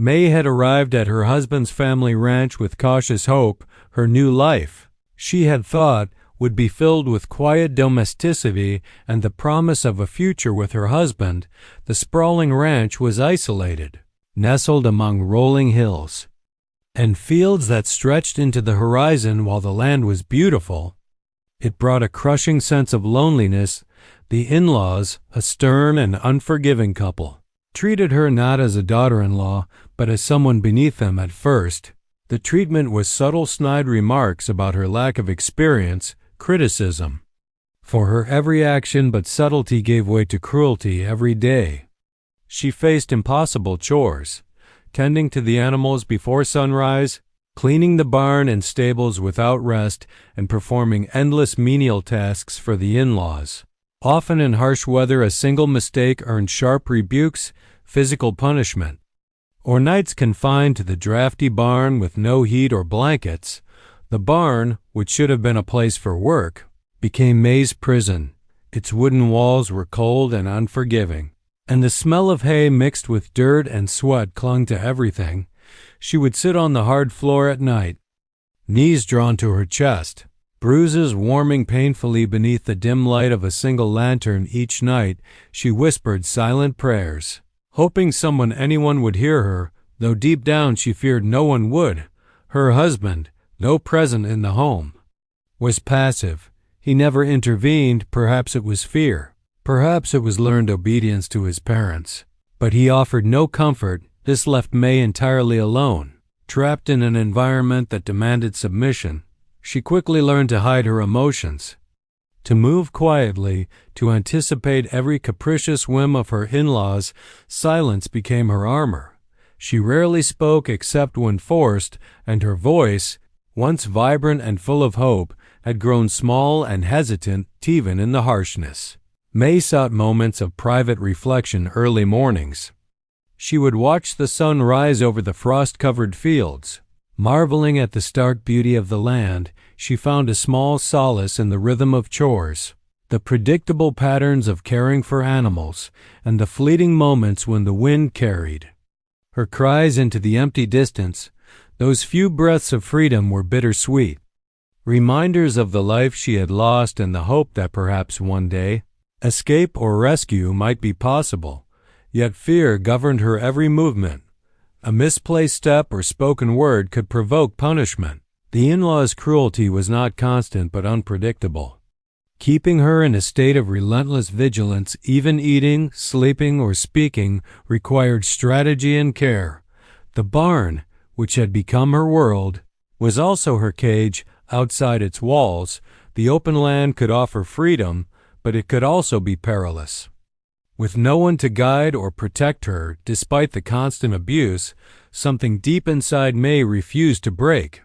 May had arrived at her husband's family ranch with cautious hope. Her new life, she had thought, would be filled with quiet domesticity and the promise of a future with her husband. The sprawling ranch was isolated, nestled among rolling hills and fields that stretched into the horizon. While the land was beautiful, it brought a crushing sense of loneliness. The in-laws, a stern and unforgiving couple, treated her not as a daughter-in-law, but as someone beneath them. At first, the treatment was subtle, snide remarks about her lack of experience, criticism for her every action, but subtlety gave way to cruelty. Every day, she faced impossible chores, tending to the animals before sunrise, cleaning the barn and stables without rest, and performing endless menial tasks for the in-laws. Often in harsh weather, a single mistake earned sharp rebukes, physical punishment, or nights confined to the drafty barn with no heat or blankets. The barn, which should have been a place for work, became May's prison. Its wooden walls were cold and unforgiving, and the smell of hay mixed with dirt and sweat clung to everything. She would sit on the hard floor at night, knees drawn to her chest, bruises warming painfully beneath the dim light of a single lantern. Each night she whispered silent prayers, hoping anyone would hear her, though deep down she feared no one would. Her husband, though present in the home, was passive. He never intervened. Perhaps it was fear. Perhaps it was learned obedience to his parents. But he offered no comfort. This left May entirely alone, trapped in an environment that demanded submission. She quickly learned to hide her emotions, to move quietly, to anticipate every capricious whim of her in-laws. Silence became her armor. She rarely spoke except when forced, and her voice, once vibrant and full of hope, had grown small and hesitant even in the harshness. May sought moments of private reflection. Early mornings, she would watch the sun rise over the frost-covered fields. Marveling at the stark beauty of the land, she found a small solace in the rhythm of chores, the predictable patterns of caring for animals, and the fleeting moments when the wind carried her cries into the empty distance. Those few breaths of freedom were bittersweet, reminders of the life she had lost and the hope that perhaps one day escape or rescue might be possible. Yet fear governed her every movement. A misplaced step or spoken word could provoke punishment. The in-laws' cruelty was not constant but unpredictable, keeping her in a state of relentless vigilance. Even eating, sleeping, or speaking required strategy and care. The barn, which had become her world, was also her cage. Outside its walls, the open land could offer freedom, but it could also be perilous. With no one to guide or protect her, despite the constant abuse, something deep inside May refused to break.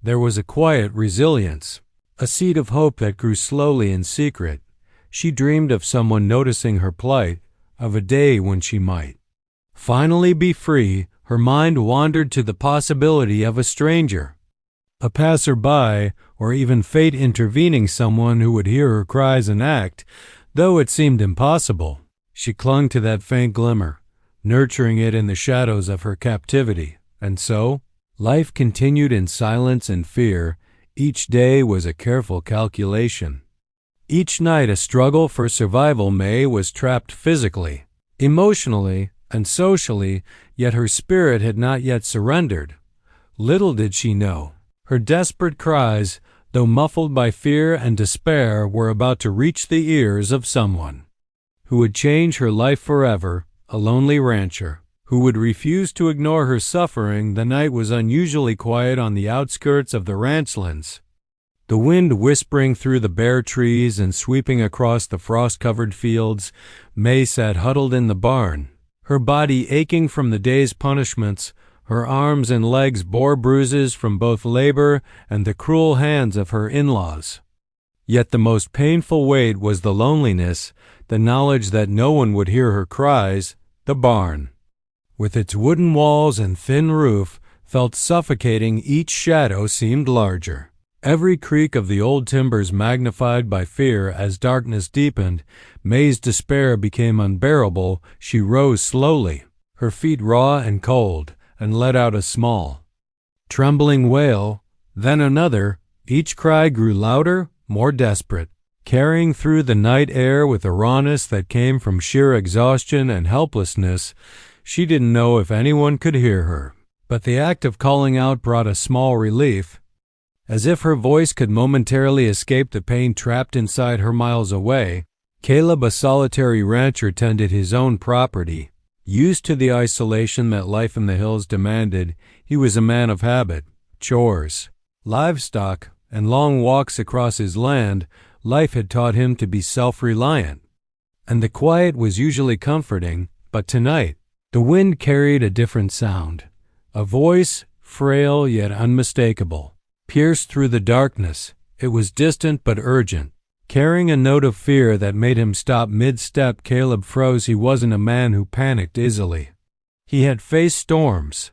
There was a quiet resilience, a seed of hope that grew slowly in secret. She dreamed of someone noticing her plight, of a day when she might finally be free. Her mind wandered to the possibility of a stranger, a passerby, or even fate intervening, someone who would hear her cries and act. Though it seemed impossible, she clung to that faint glimmer, nurturing it in the shadows of her captivity. And so, life continued in silence and fear. Each day was a careful calculation. Each night a struggle for survival. May was trapped physically, emotionally, and socially, yet her spirit had not yet surrendered. Little did she know, her desperate cries, though muffled by fear and despair, were about to reach the ears of someone who would change her life forever, a lonely rancher who would refuse to ignore her suffering. The night was unusually quiet on the outskirts of the ranchlands, the wind whispering through the bare trees and sweeping across the frost-covered fields. May sat huddled in the barn, her body aching from the day's punishments. Her arms and legs bore bruises from both labor and the cruel hands of her in-laws. Yet the most painful weight was the loneliness, the knowledge that no one would hear her cries. The barn, with its wooden walls and thin roof, felt suffocating. Each shadow seemed larger, every creak of the old timbers magnified by fear. As darkness deepened, May's despair became unbearable. She rose slowly, her feet raw and cold, and let out a small, trembling wail, then another. Each cry grew louder, more desperate, carrying through the night air with a rawness that came from sheer exhaustion and helplessness. She didn't know if anyone could hear her, but the act of calling out brought a small relief, as if her voice could momentarily escape the pain trapped inside her miles away. Caleb, a solitary rancher, tended his own property. Used to the isolation that life in the hills demanded, he was a man of habit, chores, livestock, and long walks across his land. Life had taught him to be self-reliant, and the quiet was usually comforting. But tonight, the wind carried a different sound. A voice, frail yet unmistakable, pierced through the darkness. It was distant but urgent, carrying a note of fear that made him stop mid-step. Caleb froze. He wasn't a man who panicked easily. He had faced storms,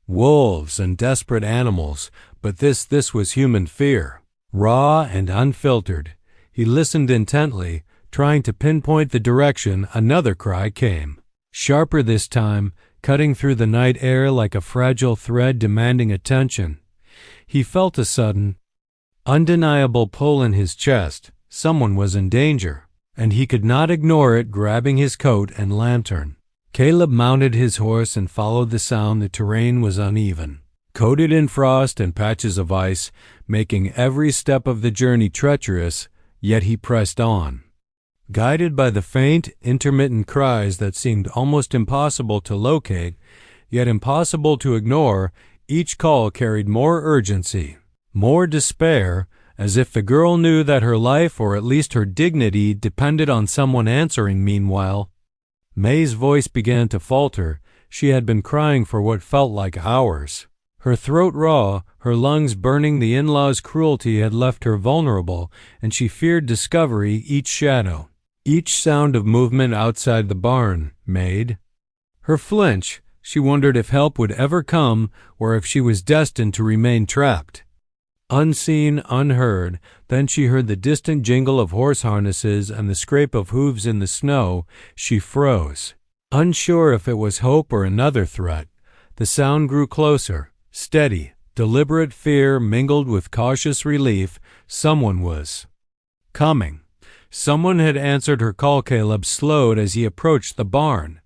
wolves, and desperate animals, but this was human fear, raw and unfiltered. He listened intently, trying to pinpoint the direction. Another cry came, sharper this time, cutting through the night air like a fragile thread demanding attention. He felt a sudden, undeniable pull in his chest. Someone was in danger, and he could not ignore it. Grabbing his coat and lantern, Caleb mounted his horse and followed the sound. The terrain was uneven, coated in frost and patches of ice, making every step of the journey treacherous, yet he pressed on, guided by the faint, intermittent cries that seemed almost impossible to locate, yet impossible to ignore. Each call carried more urgency, more despair, as if the girl knew that her life, or at least her dignity, depended on someone answering. Meanwhile, May's voice began to falter. She had been crying for what felt like hours, her throat raw, her lungs burning. The in-laws' cruelty had left her vulnerable, and she feared discovery. Each shadow, each sound of movement outside the barn made her flinch. She wondered if help would ever come, or if she was destined to remain trapped, unseen, unheard. Then she heard the distant jingle of horse harnesses and the scrape of hooves in the snow. She froze, unsure if it was hope or another threat. The sound grew closer, steady, deliberate. Fear mingled with cautious relief. Someone was coming. Someone had answered her call. Caleb slowed as he approached the barn.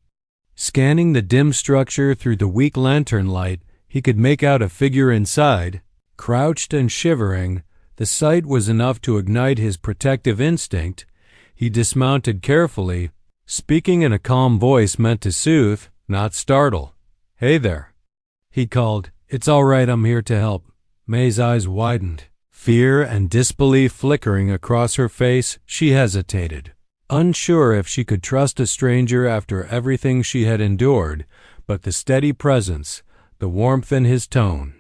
Scanning the dim structure through the weak lantern light, he could make out a figure inside, crouched and shivering. The sight was enough to ignite his protective instinct. He dismounted carefully, speaking in a calm voice meant to soothe, not startle. "Hey there," he called. "It's all right, I'm here to help." May's eyes widened, fear and disbelief flickering across her face. She hesitated, unsure if she could trust a stranger after everything she had endured, but the steady presence, the warmth in his tone,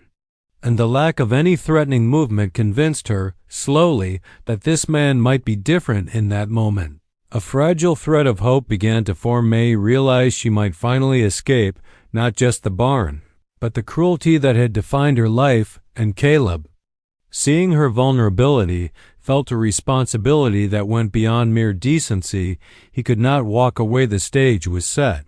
and the lack of any threatening movement convinced her, slowly, that this man might be different in that moment. A fragile thread of hope began to form. May realized she might finally escape, not just the barn, but the cruelty that had defined her life. And Caleb, seeing her vulnerability, felt a responsibility that went beyond mere decency. He could not walk away. The stage was set.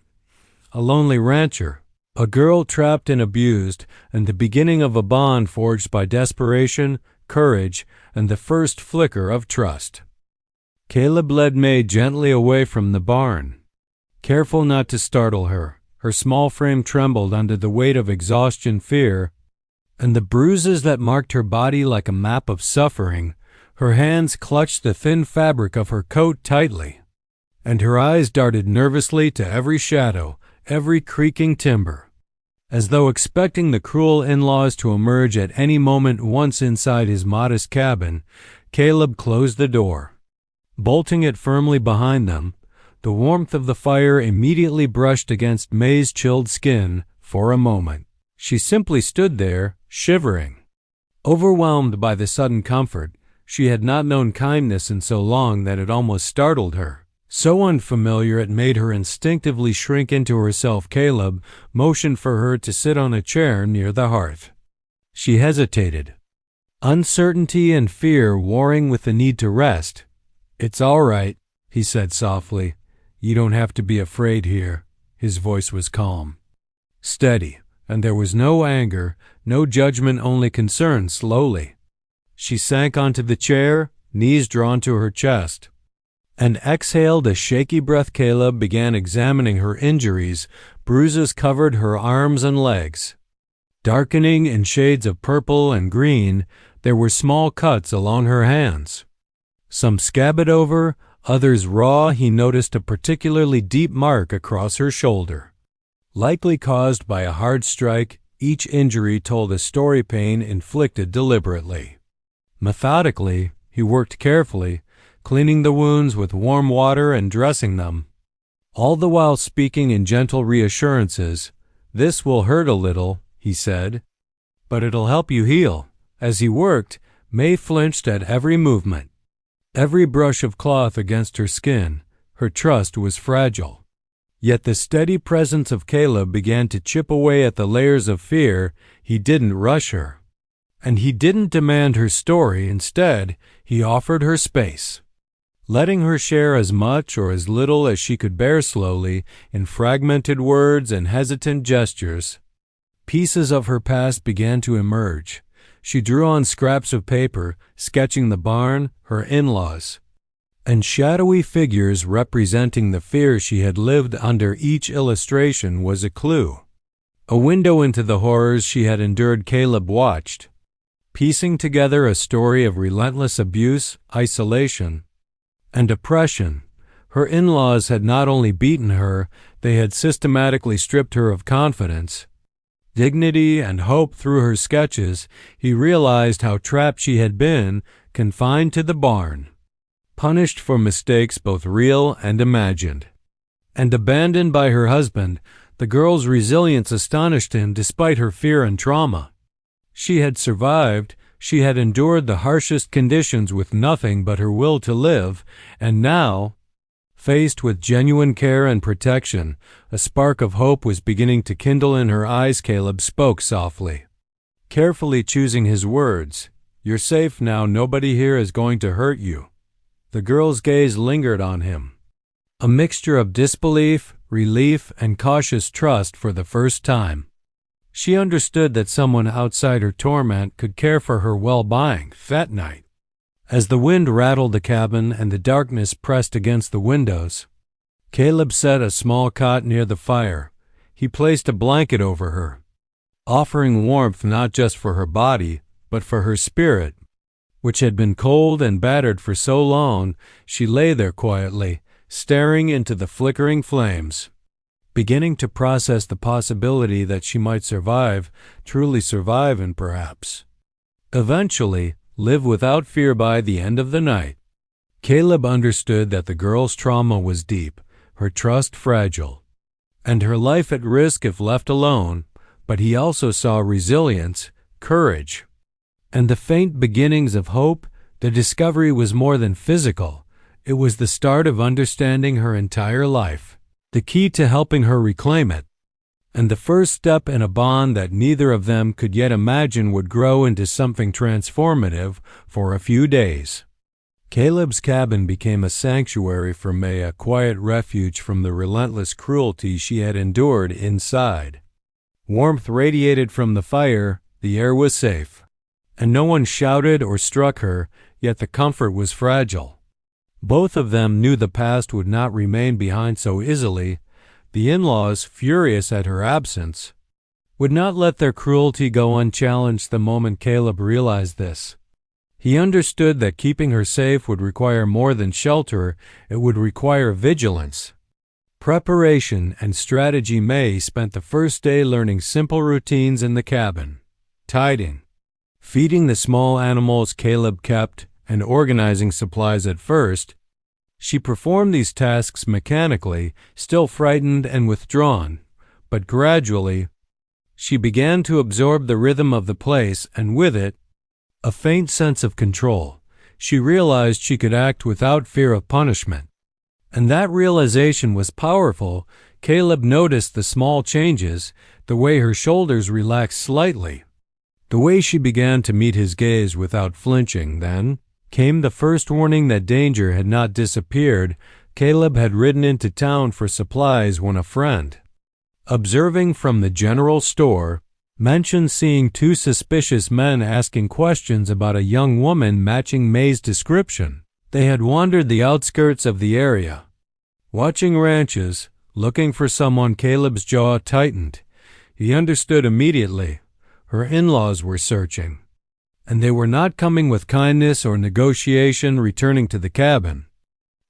A lonely rancher, a girl trapped and abused, and the beginning of a bond forged by desperation, courage, and the first flicker of trust. Caleb led May gently away from the barn, careful not to startle her. Her small frame trembled under the weight of exhaustion, fear, and the bruises that marked her body like a map of suffering. Her hands clutched the thin fabric of her coat tightly, and her eyes darted nervously to every shadow, every creaking timber, as though expecting the cruel in-laws to emerge at any moment. Once inside his modest cabin, Caleb closed the door, bolting it firmly behind them. The warmth of the fire immediately brushed against May's chilled skin. For a moment, she simply stood there, shivering, overwhelmed by the sudden comfort. She had not known kindness in so long that it almost startled her. So unfamiliar it made her instinctively shrink into herself. Caleb motioned for her to sit on a chair near the hearth. She hesitated, uncertainty and fear warring with the need to rest. "It's all right," he said softly. "You don't have to be afraid here." His voice was calm, steady, and there was no anger, no judgment, only concern. Slowly, she sank onto the chair, knees drawn to her chest, and exhaled a shaky breath. Caleb began examining her injuries. Bruises covered her arms and legs, darkening in shades of purple and green. There were small cuts along her hands, some scabbed over, others raw. He noticed a particularly deep mark across her shoulder, likely caused by a hard strike. Each injury told a story, pain inflicted deliberately. Methodically, he worked carefully, cleaning the wounds with warm water and dressing them, all the while speaking in gentle reassurances. "This will hurt a little," he said, "but it'll help you heal." As he worked, May flinched at every movement, every brush of cloth against her skin. Her trust was fragile. Yet the steady presence of Caleb began to chip away at the layers of fear. He didn't rush her, and he didn't demand her story. Instead, he offered her space, letting her share as much or as little as she could bear. Slowly, in fragmented words and hesitant gestures, pieces of her past began to emerge. She drew on scraps of paper, sketching the barn, her in-laws, and shadowy figures representing the fear she had lived under. Each illustration was a clue, a window into the horrors she had endured. Caleb watched, piecing together a story of relentless abuse, isolation, and oppression. Her in-laws had not only beaten her, they had systematically stripped her of confidence, dignity, and hope. Through her sketches, he realized how trapped she had been, confined to the barn, punished for mistakes both real and imagined, and abandoned by her husband. The girl's resilience astonished him. Despite her fear and trauma, she had survived. She had endured the harshest conditions with nothing but her will to live, and now, faced with genuine care and protection, a spark of hope was beginning to kindle in her eyes. Caleb spoke softly, carefully choosing his words. "You're safe now. Nobody here is going to hurt you." The girl's gaze lingered on him, a mixture of disbelief, relief, and cautious trust. For the first time, she understood that someone outside her torment could care for her well-being. That night, as the wind rattled the cabin and the darkness pressed against the windows, Caleb set a small cot near the fire. He placed a blanket over her, offering warmth not just for her body, but for her spirit, which had been cold and battered for so long. She lay there quietly, staring into the flickering flames, beginning to process the possibility that she might survive, truly survive, and perhaps, eventually, live without fear. By the end of the night, Caleb understood that the girl's trauma was deep, her trust fragile, and her life at risk if left alone. But he also saw resilience, courage, and the faint beginnings of hope. The discovery was more than physical. It was the start of understanding her entire life, the key to helping her reclaim it, and the first step in a bond that neither of them could yet imagine would grow into something transformative. For a few days, Caleb's cabin became a sanctuary for May, a quiet refuge from the relentless cruelty she had endured inside. Warmth radiated from the fire, the air was safe, and no one shouted or struck her, yet the comfort was fragile. Both of them knew the past would not remain behind so easily. The in-laws, furious at her absence, would not let their cruelty go unchallenged. The moment Caleb realized this, he understood that keeping her safe would require more than shelter. It would require vigilance, preparation, and strategy. May spent the first day learning simple routines in the cabin, tidying, feeding the small animals Caleb kept, and organizing supplies. At first, she performed these tasks mechanically, still frightened and withdrawn, but gradually, she began to absorb the rhythm of the place, and with it, a faint sense of control. She realized she could act without fear of punishment, and that realization was powerful. Caleb noticed the small changes, the way her shoulders relaxed slightly, the way she began to meet his gaze without flinching. Then came the first warning that danger had not disappeared. Caleb had ridden into town for supplies when a friend, observing from the general store, mentioned seeing two suspicious men asking questions about a young woman matching May's description. They had wandered the outskirts of the area, watching ranches, looking for someone. Caleb's jaw tightened. He understood immediately. Her in-laws were searching, and they were not coming with kindness or negotiation. Returning to the cabin,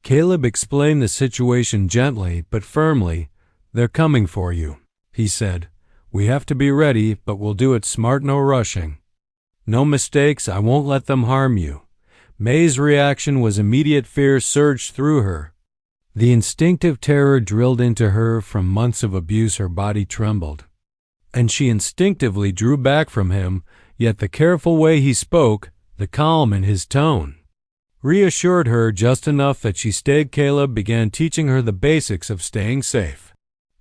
Caleb explained the situation gently but firmly. "They're coming for you," he said. "We have to be ready, but we'll do it smart, no rushing. No mistakes, I won't let them harm you." May's reaction was immediate. Fear surged through her. The instinctive terror drilled into her from months of abuse. Her body trembled, and she instinctively drew back from him, yet the careful way he spoke, the calm in his tone, reassured her just enough that she stayed. Caleb began teaching her the basics of staying safe.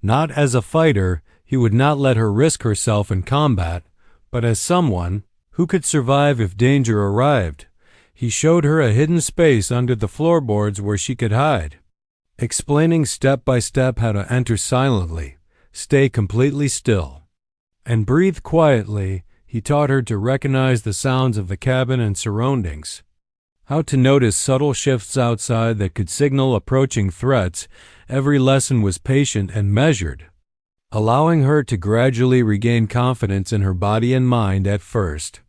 Not as a fighter, he would not let her risk herself in combat, but as someone who could survive if danger arrived. He showed her a hidden space under the floorboards where she could hide, explaining step by step how to enter silently, stay completely still, and breathe quietly. He taught her to recognize the sounds of the cabin and surroundings, how to notice subtle shifts outside that could signal approaching threats. Every lesson was patient and measured, allowing her to gradually regain confidence in her body and mind. At first,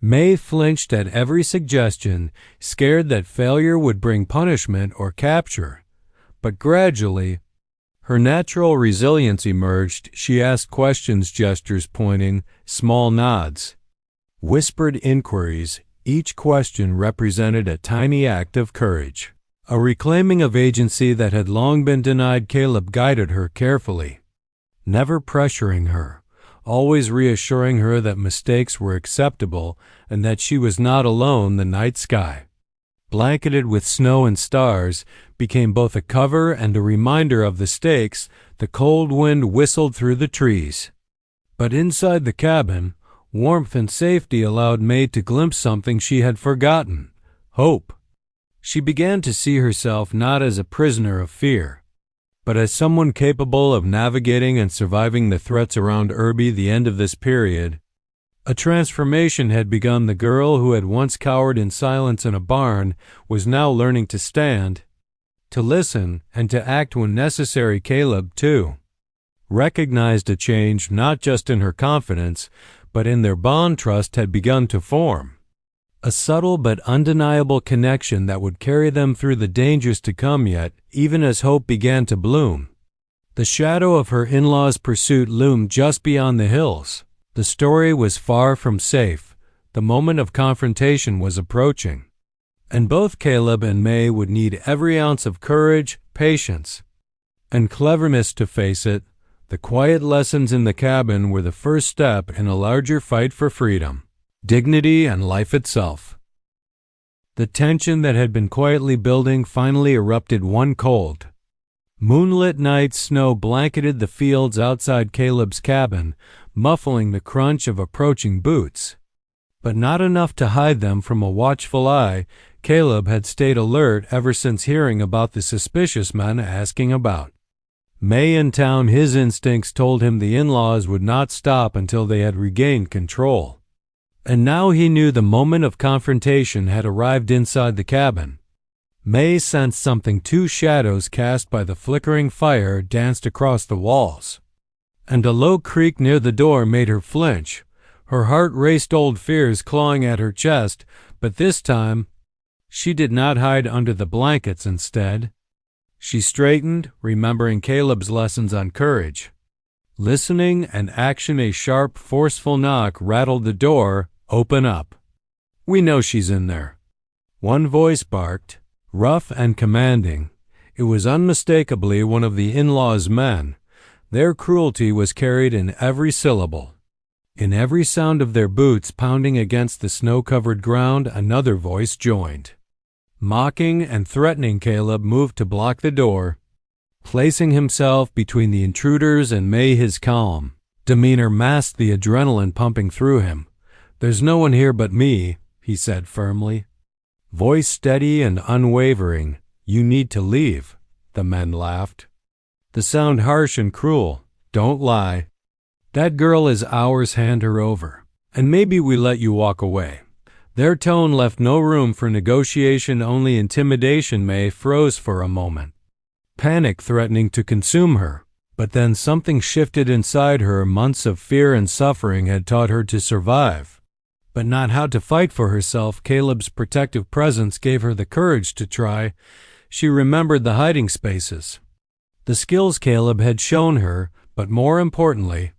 May flinched at every suggestion, scared that failure would bring punishment or capture. But gradually, her natural resilience emerged. She asked questions, gestures pointing, small nods, whispered inquiries. Each question represented a tiny act of courage, a reclaiming of agency that had long been denied. Caleb guided her carefully, never pressuring her, always reassuring her that mistakes were acceptable and that she was not alone. The night sky, blanketed with snow and stars, became both a cover and a reminder of the stakes. The cold wind whistled through the trees, but inside the cabin, warmth and safety allowed May to glimpse something she had forgotten: hope. She began to see herself not as a prisoner of fear, but as someone capable of navigating and surviving the threats around her. By the end of this period, a transformation had begun. The girl who had once cowered in silence in a barn was now learning to stand, to listen, and to act when necessary. Caleb, too, recognized a change, not just in her confidence, but in their bond. Trust had begun to form, a subtle but undeniable connection that would carry them through the dangers to come. Yet, even as hope began to bloom, the shadow of her in-laws' pursuit loomed just beyond the hills. The story was far from safe. The moment of confrontation was approaching, and both Caleb and May would need every ounce of courage, patience, and cleverness to face it. The quiet lessons in the cabin were the first step in a larger fight for freedom, dignity, and life itself. The tension that had been quietly building finally erupted one cold, moonlit night. Snow blanketed the fields outside Caleb's cabin, muffling the crunch of approaching boots, but not enough to hide them from a watchful eye. Caleb had stayed alert ever since hearing about the suspicious men asking about May in town. His instincts told him the in-laws would not stop until they had regained control. And now he knew the moment of confrontation had arrived. Inside the cabin, May sensed something. Two shadows cast by the flickering fire danced across the walls, and a low creak near the door made her flinch. Her heart raced, old fears clawing at her chest, but this time she did not hide under the blankets. Instead, she straightened, remembering Caleb's lessons on courage, listening, and action. A sharp, forceful knock rattled the door. "Open up. We know she's in there," one voice barked, rough and commanding. It was unmistakably one of the in-laws' men. Their cruelty was carried in every syllable. In every sound of their boots pounding against the snow-covered ground, another voice joined, mocking and threatening. Caleb moved to block the door, placing himself between the intruders and May. His calm demeanor masked the adrenaline pumping through him. "There's no one here but me," he said firmly, voice steady and unwavering. "You need to leave." The men laughed, the sound harsh and cruel. Don't lie. That girl is ours, hand her over. And maybe we let you walk away. Their tone left no room for negotiation, only intimidation. May froze for a moment, panic threatening to consume her. But then something shifted inside her. Months of fear and suffering had taught her to survive, but not how to fight for herself. Caleb's protective presence gave her the courage to try. She remembered the hiding spaces, the skills Caleb had shown her, but more importantly,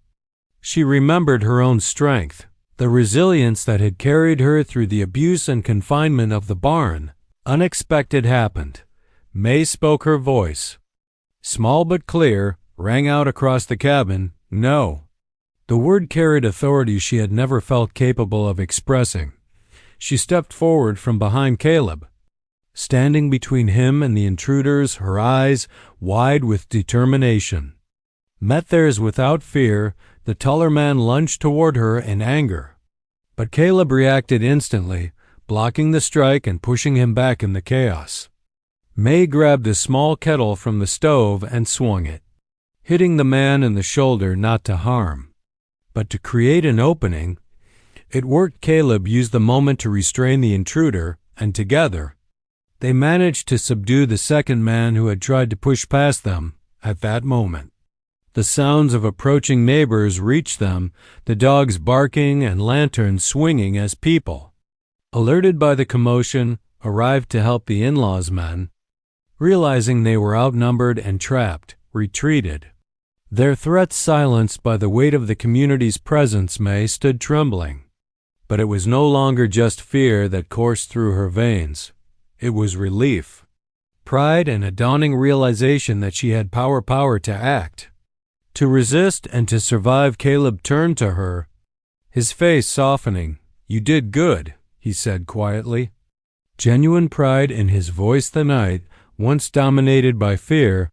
she remembered her own strength, the resilience that had carried her through the abuse and confinement of the barn. Unexpected happened. May spoke. Her voice, small but clear, rang out across the cabin. No. The word carried authority she had never felt capable of expressing. She stepped forward from behind Caleb, standing between him and the intruders, her eyes, wide with determination, met theirs without fear. The taller man lunged toward her in anger, but Caleb reacted instantly, blocking the strike and pushing him back in the chaos. May grabbed a small kettle from the stove and swung it, hitting the man in the shoulder, not to harm, but to create an opening. It worked. Caleb used the moment to restrain the intruder, and together, they managed to subdue the second man who had tried to push past them. At that moment, the sounds of approaching neighbors reached them, the dogs barking and lanterns swinging as people, alerted by the commotion, arrived to help. The in-laws men, realizing they were outnumbered and trapped, retreated, their threats silenced by the weight of the community's presence. May stood trembling, but it was no longer just fear that coursed through her veins. It was relief, pride, and a dawning realization that she had power to act, to resist, and to survive. Caleb turned to her, his face softening. You did good, he said quietly, genuine pride in his voice. The night, once dominated by fear,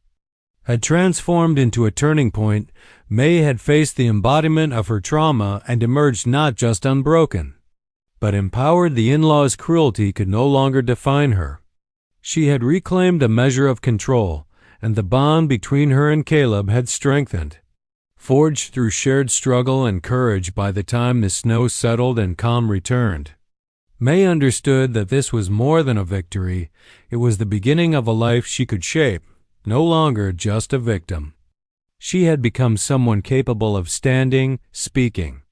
had transformed into a turning point. May had faced the embodiment of her trauma and emerged not just unbroken, but empowered. The in-laws' cruelty could no longer define her. She had reclaimed a measure of control, and the bond between her and Caleb had strengthened, forged through shared struggle and courage. By the time the snow settled and calm returned, May understood that this was more than a victory. It was the beginning of a life she could shape, no longer just a victim. She had become someone capable of standing, speaking,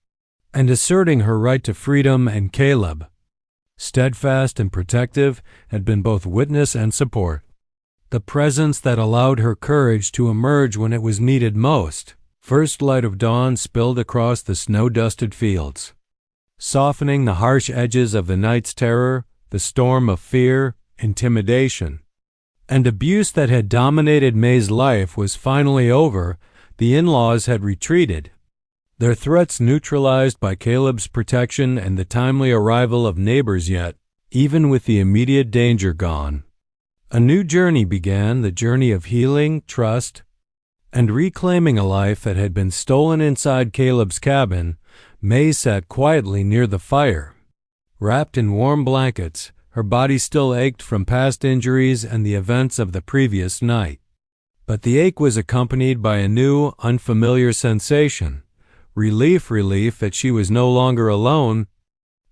and asserting her right to freedom. And Caleb, steadfast and protective, had been both witness and support, the presence that allowed her courage to emerge when it was needed most. First light of dawn spilled across the snow-dusted fields, softening the harsh edges of the night's terror. The storm of fear, intimidation, and abuse that had dominated May's life was finally over. The in-laws had retreated, their threats neutralized by Caleb's protection and the timely arrival of neighbors. Yet, even with the immediate danger gone, a new journey began, the journey of healing, trust, and reclaiming a life that had been stolen. Inside Caleb's cabin, May sat quietly near the fire, wrapped in warm blankets. Her body still ached from past injuries and the events of the previous night, but the ache was accompanied by a new, unfamiliar sensation. Relief that she was no longer alone,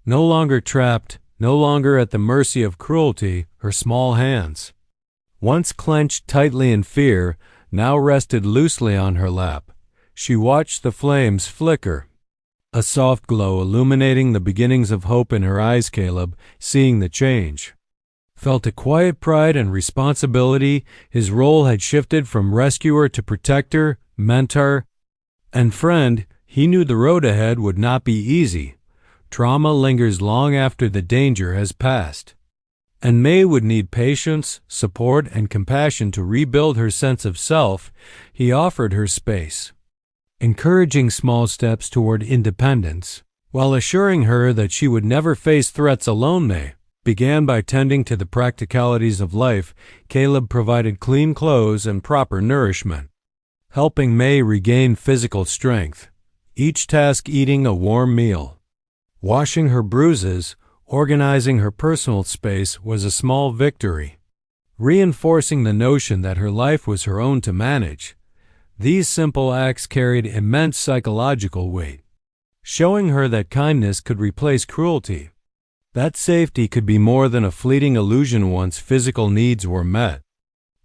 no longer trapped, no longer at the mercy of cruelty. Her small hands, once clenched tightly in fear, now rested loosely on her lap. She watched the flames flicker, a soft glow illuminating the beginnings of hope in her eyes. Caleb, seeing the change, felt a quiet pride and responsibility. His role had shifted from rescuer to protector, mentor, and friend. He knew the road ahead would not be easy. Trauma lingers long after the danger has passed, and May would need patience, support, and compassion to rebuild her sense of self. He offered her space, encouraging small steps toward independence, while assuring her that she would never face threats alone. May began by tending to the practicalities of life. Caleb provided clean clothes and proper nourishment, helping May regain physical strength. Each task, eating a warm meal, washing her bruises, organizing her personal space, was a small victory, reinforcing the notion that her life was her own to manage. These simple acts carried immense psychological weight, showing her that kindness could replace cruelty, that safety could be more than a fleeting illusion once physical needs were met.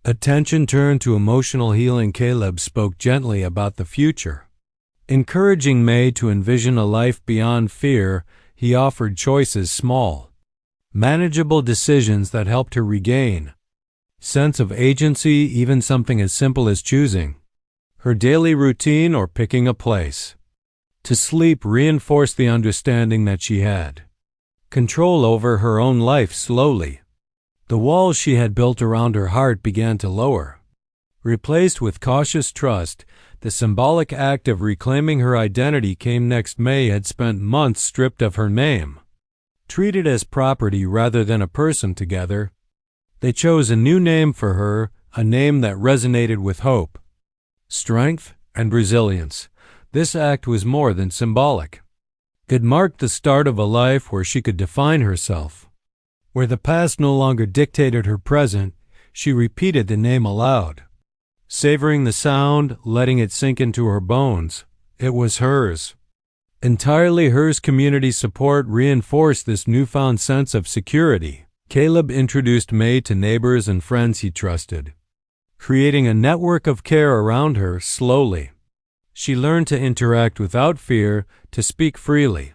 Attention turned to emotional healing. Caleb spoke gently about the future. Encouraging May to envision a life beyond fear, he offered choices, small, manageable decisions that helped her regain sense of agency, even something as simple as choosing her daily routine or picking a place to sleep reinforced the understanding that she had control over her own life. Slowly, the walls she had built around her heart began to lower. Replaced with cautious trust, the symbolic act of reclaiming her identity came next. May had spent months stripped of her name, treated as property rather than a person. Together, they chose a new name for her, a name that resonated with hope, strength, and resilience. This act was more than symbolic. It marked the start of a life where she could define herself, where the past no longer dictated her present. She repeated the name aloud, savoring the sound, letting it sink into her bones. It was hers, entirely hers. Community support reinforced this newfound sense of security. Caleb introduced May to neighbors and friends he trusted, creating a network of care around her. Slowly, she learned to interact without fear, to speak freely,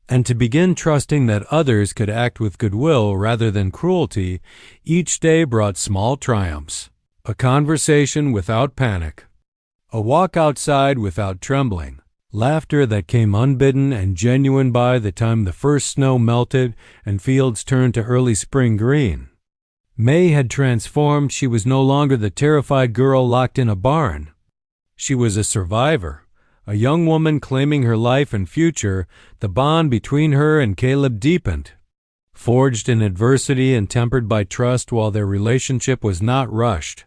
and to begin trusting that others could act with goodwill rather than cruelty. Each day brought small triumphs: a conversation without panic, a walk outside without trembling, laughter that came unbidden and genuine. By the time the first snow melted and fields turned to early spring green, May had transformed. She was no longer the terrified girl locked in a barn. She was a survivor, a young woman claiming her life and future. The bond between her and Caleb deepened, forged in adversity and tempered by trust. While their relationship was not rushed,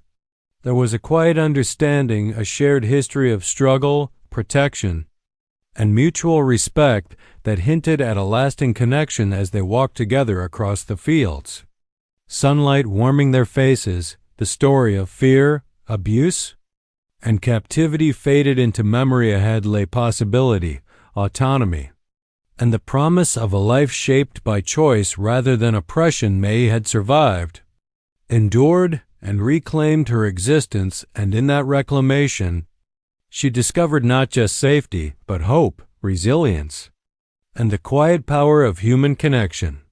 there was a quiet understanding, a shared history of struggle, protection, and mutual respect that hinted at a lasting connection. As they walked together across the fields, sunlight warming their faces, the story of fear, abuse, and captivity faded into memory. Ahead lay possibility, autonomy, and the promise of a life shaped by choice rather than oppression. May had survived, endured, and reclaimed her existence, and in that reclamation, she discovered not just safety, but hope, resilience, and the quiet power of human connection.